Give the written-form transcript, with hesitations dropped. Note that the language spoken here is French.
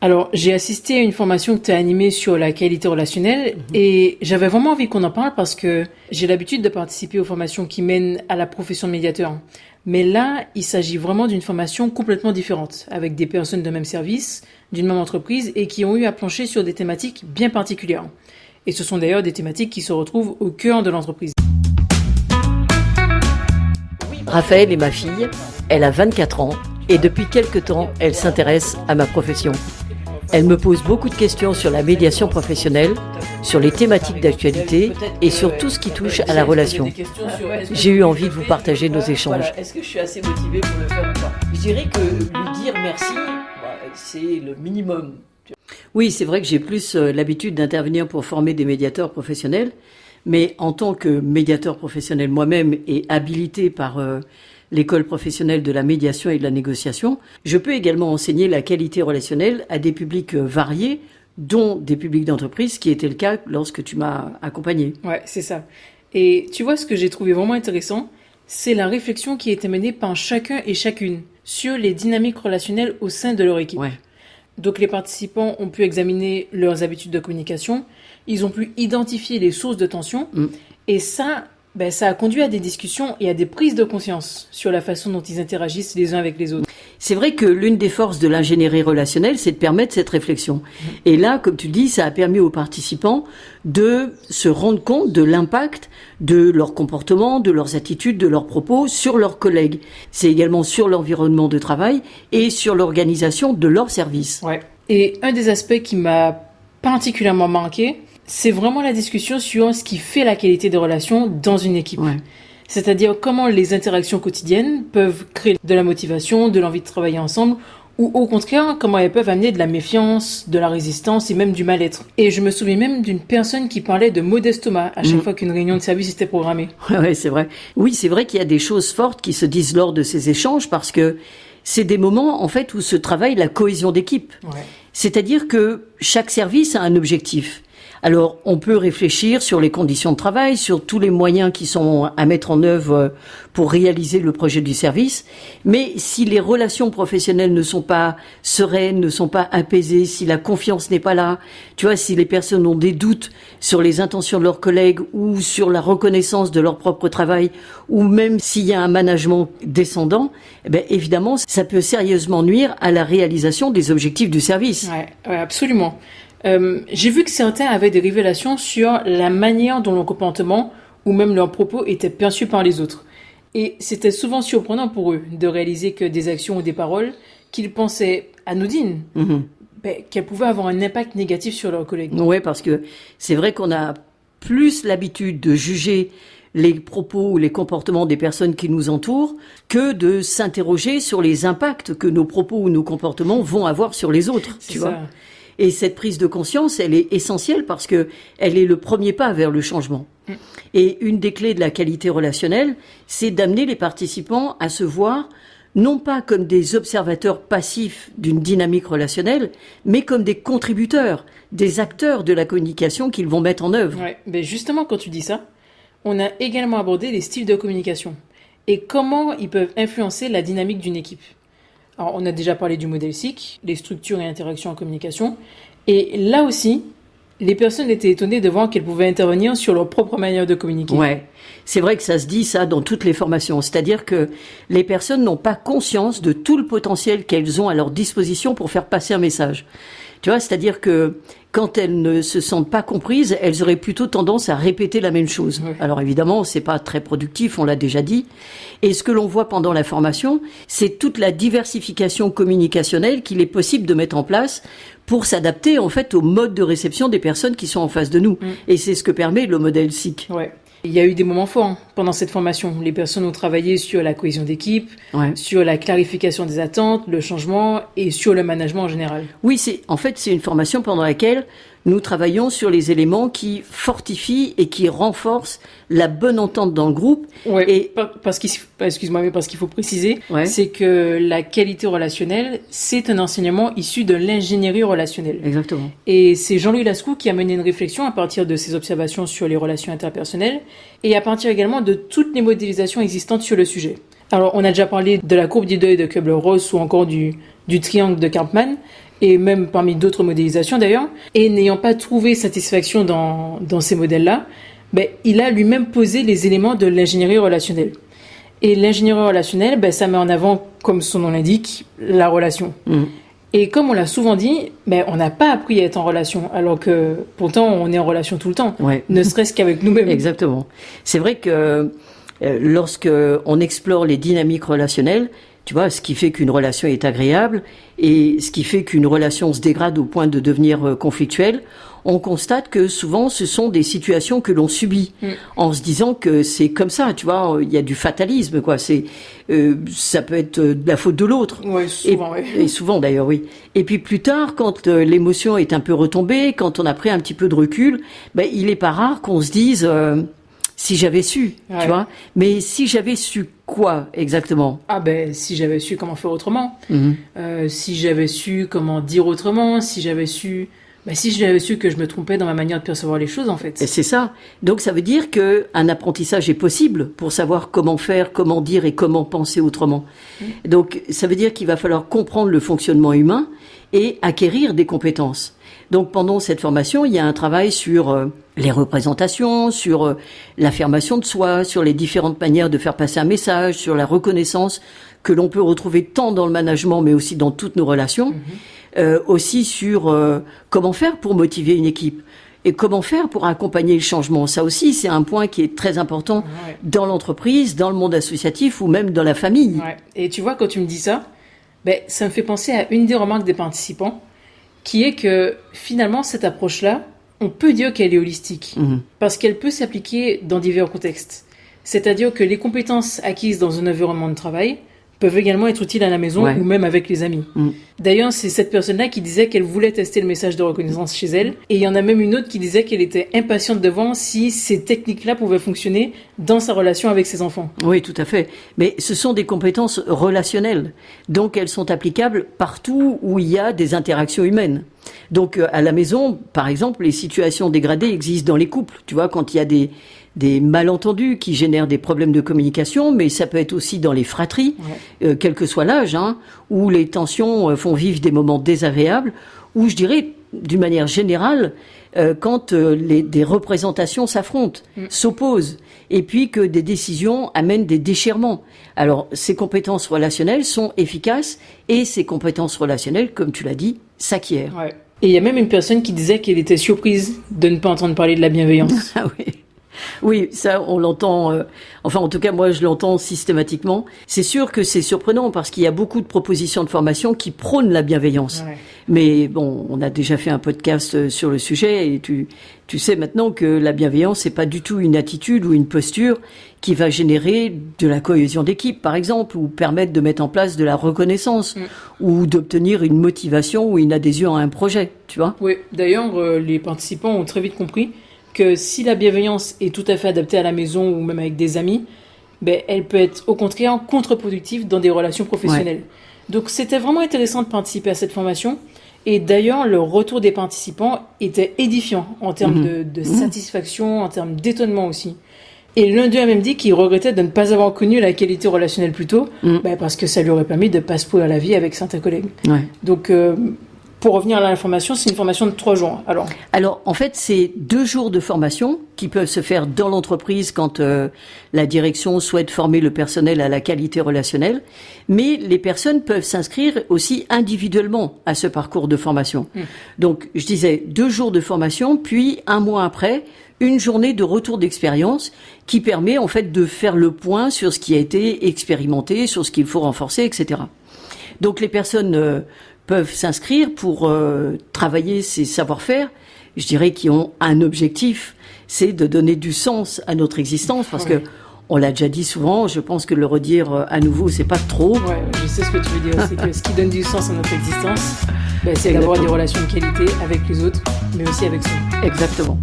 Alors, j'ai assisté à une formation que tu as animée sur la qualité relationnelle et j'avais vraiment envie qu'on en parle parce que j'ai l'habitude de participer aux formations qui mènent à la profession de médiateur. Mais là, il s'agit vraiment d'une formation complètement différente, avec des personnes de même service, d'une même entreprise et qui ont eu à plancher sur des thématiques bien particulières. Et ce sont d'ailleurs des thématiques qui se retrouvent au cœur de l'entreprise. Raphaël est ma fille, elle a 24 ans et depuis quelque temps, elle s'intéresse à ma profession. Elle me pose beaucoup de questions sur la médiation professionnelle, sur les thématiques d'actualité et sur tout ce qui touche à la relation. J'ai eu envie de vous partager nos échanges. Voilà. Est-ce que je suis assez motivée pour le faire ou pas? Je dirais que lui dire merci, c'est le minimum. Oui, c'est vrai que j'ai plus l'habitude d'intervenir pour former des médiateurs professionnels, mais en tant que médiateur professionnel moi-même et habilité par l'école professionnelle de la médiation et de la négociation, je peux également enseigner la qualité relationnelle à des publics variés, dont des publics d'entreprise, ce qui était le cas lorsque tu m'as accompagné. Ouais, c'est ça. Et tu vois, ce que j'ai trouvé vraiment intéressant, c'est la réflexion qui a été menée par chacun et chacune sur les dynamiques relationnelles au sein de leur équipe. Ouais. Donc les participants ont pu examiner leurs habitudes de communication, ils ont pu identifier les sources de tension, et ça a conduit à des discussions et à des prises de conscience sur la façon dont ils interagissent les uns avec les autres. C'est vrai que l'une des forces de l'ingénierie relationnelle, c'est de permettre cette réflexion. Et là, comme tu dis, ça a permis aux participants de se rendre compte de l'impact de leur comportement, de leurs attitudes, de leurs propos sur leurs collègues. C'est également sur l'environnement de travail et sur l'organisation de leur service. Ouais. Et un des aspects qui m'a particulièrement marqué, c'est vraiment la discussion sur ce qui fait la qualité des relations dans une équipe. Ouais. C'est-à-dire comment les interactions quotidiennes peuvent créer de la motivation, de l'envie de travailler ensemble, ou au contraire, comment elles peuvent amener de la méfiance, de la résistance et même du mal-être. Et je me souviens même d'une personne qui parlait de maux d'estomac à chaque fois qu'une réunion de service était programmée. Ouais, c'est vrai. Oui, c'est vrai qu'il y a des choses fortes qui se disent lors de ces échanges parce que c'est des moments, en fait, où se travaille la cohésion d'équipe. Ouais. C'est-à-dire que chaque service a un objectif. Alors, on peut réfléchir sur les conditions de travail, sur tous les moyens qui sont à mettre en œuvre pour réaliser le projet du service. Mais si les relations professionnelles ne sont pas sereines, ne sont pas apaisées, si la confiance n'est pas là, tu vois, si les personnes ont des doutes sur les intentions de leurs collègues ou sur la reconnaissance de leur propre travail, ou même s'il y a un management descendant, eh bien, évidemment, ça peut sérieusement nuire à la réalisation des objectifs du service. Ouais, absolument. J'ai vu que certains avaient des révélations sur la manière dont leur comportement ou même leurs propos étaient perçus par les autres. Et c'était souvent surprenant pour eux de réaliser que des actions ou des paroles qu'ils pensaient anodines, qu'elles pouvaient avoir un impact négatif sur leurs collègues. Oui, parce que c'est vrai qu'on a plus l'habitude de juger les propos ou les comportements des personnes qui nous entourent que de s'interroger sur les impacts que nos propos ou nos comportements vont avoir sur les autres. C'est tu ça. vois. Et cette prise de conscience, elle est essentielle parce que elle est le premier pas vers le changement. Et une des clés de la qualité relationnelle, c'est d'amener les participants à se voir non pas comme des observateurs passifs d'une dynamique relationnelle, mais comme des contributeurs, des acteurs de la communication qu'ils vont mettre en œuvre. Ouais, mais justement, quand tu dis ça, on a également abordé les styles de communication et comment ils peuvent influencer la dynamique d'une équipe. Alors, on a déjà parlé du modèle SIC, les structures et interactions en communication. Et là aussi, les personnes étaient étonnées de voir qu'elles pouvaient intervenir sur leur propre manière de communiquer. Ouais, c'est vrai que ça se dit ça dans toutes les formations. C'est-à-dire que les personnes n'ont pas conscience de tout le potentiel qu'elles ont à leur disposition pour faire passer un message. Tu vois, c'est-à-dire que quand elles ne se sentent pas comprises, elles auraient plutôt tendance à répéter la même chose. Ouais. Alors évidemment, c'est pas très productif, on l'a déjà dit. Et ce que l'on voit pendant la formation, c'est toute la diversification communicationnelle qu'il est possible de mettre en place pour s'adapter en fait au mode de réception des personnes qui sont en face de nous. Et c'est ce que permet le modèle SIC. Ouais. Il y a eu des moments forts pendant cette formation. Les personnes ont travaillé sur la cohésion d'équipe, sur la clarification des attentes, le changement et sur le management en général. Oui, c'est une formation pendant laquelle nous travaillons sur les éléments qui fortifient et qui renforcent la bonne entente dans le groupe. Ouais, et parce qu'il faut préciser, c'est que la qualité relationnelle, c'est un enseignement issu de l'ingénierie relationnelle. Exactement. Et c'est Jean-Louis Lascaux qui a mené une réflexion à partir de ses observations sur les relations interpersonnelles et à partir également de toutes les modélisations existantes sur le sujet. Alors, on a déjà parlé de la courbe du deuil de Kubler-Ross ou encore du triangle de Karpman. et même parmi d'autres modélisations d'ailleurs, et n'ayant pas trouvé satisfaction dans ces modèles-là, ben, il a lui-même posé les éléments de l'ingénierie relationnelle. Et l'ingénierie relationnelle, ben, ça met en avant, comme son nom l'indique, la relation. Et comme on l'a souvent dit, ben, on n'a pas appris à être en relation, alors que pourtant on est en relation tout le temps, ne serait-ce qu'avec nous-mêmes. Exactement. C'est vrai que lorsque on explore les dynamiques relationnelles, tu vois, ce qui fait qu'une relation est agréable et ce qui fait qu'une relation se dégrade au point de devenir conflictuelle, on constate que souvent ce sont des situations que l'on subit en se disant que c'est comme ça, tu vois, il y a du fatalisme, quoi. Ça peut être de la faute de l'autre. Ouais, souvent, et souvent d'ailleurs, oui. Et puis plus tard, quand l'émotion est un peu retombée, quand on a pris un petit peu de recul, ben, il est pas rare qu'on se dise si j'avais su, tu vois. Mais si j'avais su quoi exactement? Ah ben, si j'avais su comment faire autrement, si j'avais su comment dire autrement, si j'avais su que je me trompais dans ma manière de percevoir les choses, en fait. Et c'est ça. Donc ça veut dire qu'un apprentissage est possible pour savoir comment faire, comment dire et comment penser autrement. Donc ça veut dire qu'il va falloir comprendre le fonctionnement humain et acquérir des compétences. Donc pendant cette formation, il y a un travail sur les représentations, sur l'affirmation de soi, sur les différentes manières de faire passer un message, sur la reconnaissance que l'on peut retrouver tant dans le management mais aussi dans toutes nos relations. Aussi sur comment faire pour motiver une équipe et comment faire pour accompagner le changement. Ça aussi, c'est un point qui est très important dans l'entreprise, dans le monde associatif ou même dans la famille. Ouais. Et tu vois, quand tu me dis ça, ben, ça me fait penser à une des remarques des participants, qui est que finalement, cette approche-là, on peut dire qu'elle est holistique, parce qu'elle peut s'appliquer dans divers contextes. C'est-à-dire que les compétences acquises dans un environnement de travail peuvent également être utiles à la maison ou même avec les amis. D'ailleurs, c'est cette personne-là qui disait qu'elle voulait tester le message de reconnaissance chez elle. Et il y en a même une autre qui disait qu'elle était impatiente de voir si ces techniques-là pouvaient fonctionner dans sa relation avec ses enfants. Oui, tout à fait. Mais ce sont des compétences relationnelles. Donc, elles sont applicables partout où il y a des interactions humaines. Donc, à la maison, par exemple, les situations dégradées existent dans les couples. Tu vois, quand il y a des malentendus qui génèrent des problèmes de communication, mais ça peut être aussi dans les fratries, quel que soit l'âge, où les tensions font vivre des moments désagréables, où je dirais, d'une manière générale, quand des représentations s'affrontent, s'opposent, et puis que des décisions amènent des déchirements. Alors, ces compétences relationnelles sont efficaces, et ces compétences relationnelles, comme tu l'as dit, s'acquièrent. Ouais. Et il y a même une personne qui disait qu'elle était surprise de ne pas entendre parler de la bienveillance. Ah oui. Oui, ça, on l'entend, enfin, en tout cas, moi, je l'entends systématiquement. C'est sûr que c'est surprenant parce qu'il y a beaucoup de propositions de formation qui prônent la bienveillance. Mais bon, on a déjà fait un podcast sur le sujet et tu sais maintenant que la bienveillance, c'est pas du tout une attitude ou une posture qui va générer de la cohésion d'équipe, par exemple, ou permettre de mettre en place de la reconnaissance ou d'obtenir une motivation ou une adhésion à un projet, tu vois. Oui, d'ailleurs, les participants ont très vite compris que si la bienveillance est tout à fait adaptée à la maison ou même avec des amis, ben, elle peut être au contraire contre-productive dans des relations professionnelles. Donc c'était vraiment intéressant de participer à cette formation. Et d'ailleurs, le retour des participants était édifiant en termes de satisfaction, en termes d'étonnement aussi. Et l'un d'eux a même dit qu'il regrettait de ne pas avoir connu la qualité relationnelle plus tôt, ben, parce que ça lui aurait permis de ne pas se pourrir la vie avec certains collègues. Donc, pour revenir à l'information, c'est une formation de 3 jours. Alors, en fait, c'est 2 jours de formation qui peuvent se faire dans l'entreprise quand la direction souhaite former le personnel à la qualité relationnelle. Mais les personnes peuvent s'inscrire aussi individuellement à ce parcours de formation. Donc, je disais 2 jours de formation, puis 1 mois après, une journée de retour d'expérience qui permet en fait de faire le point sur ce qui a été expérimenté, sur ce qu'il faut renforcer, etc. Donc, les personnes peuvent s'inscrire pour travailler ces savoir-faire, je dirais, qui ont un objectif, c'est de donner du sens à notre existence, parce que on l'a déjà dit souvent, je pense que le redire à nouveau, c'est pas trop. Ouais, je sais ce que tu veux dire, c'est que ce qui donne du sens à notre existence, ben, c'est d'avoir des relations de qualité avec les autres, mais aussi avec soi. Exactement.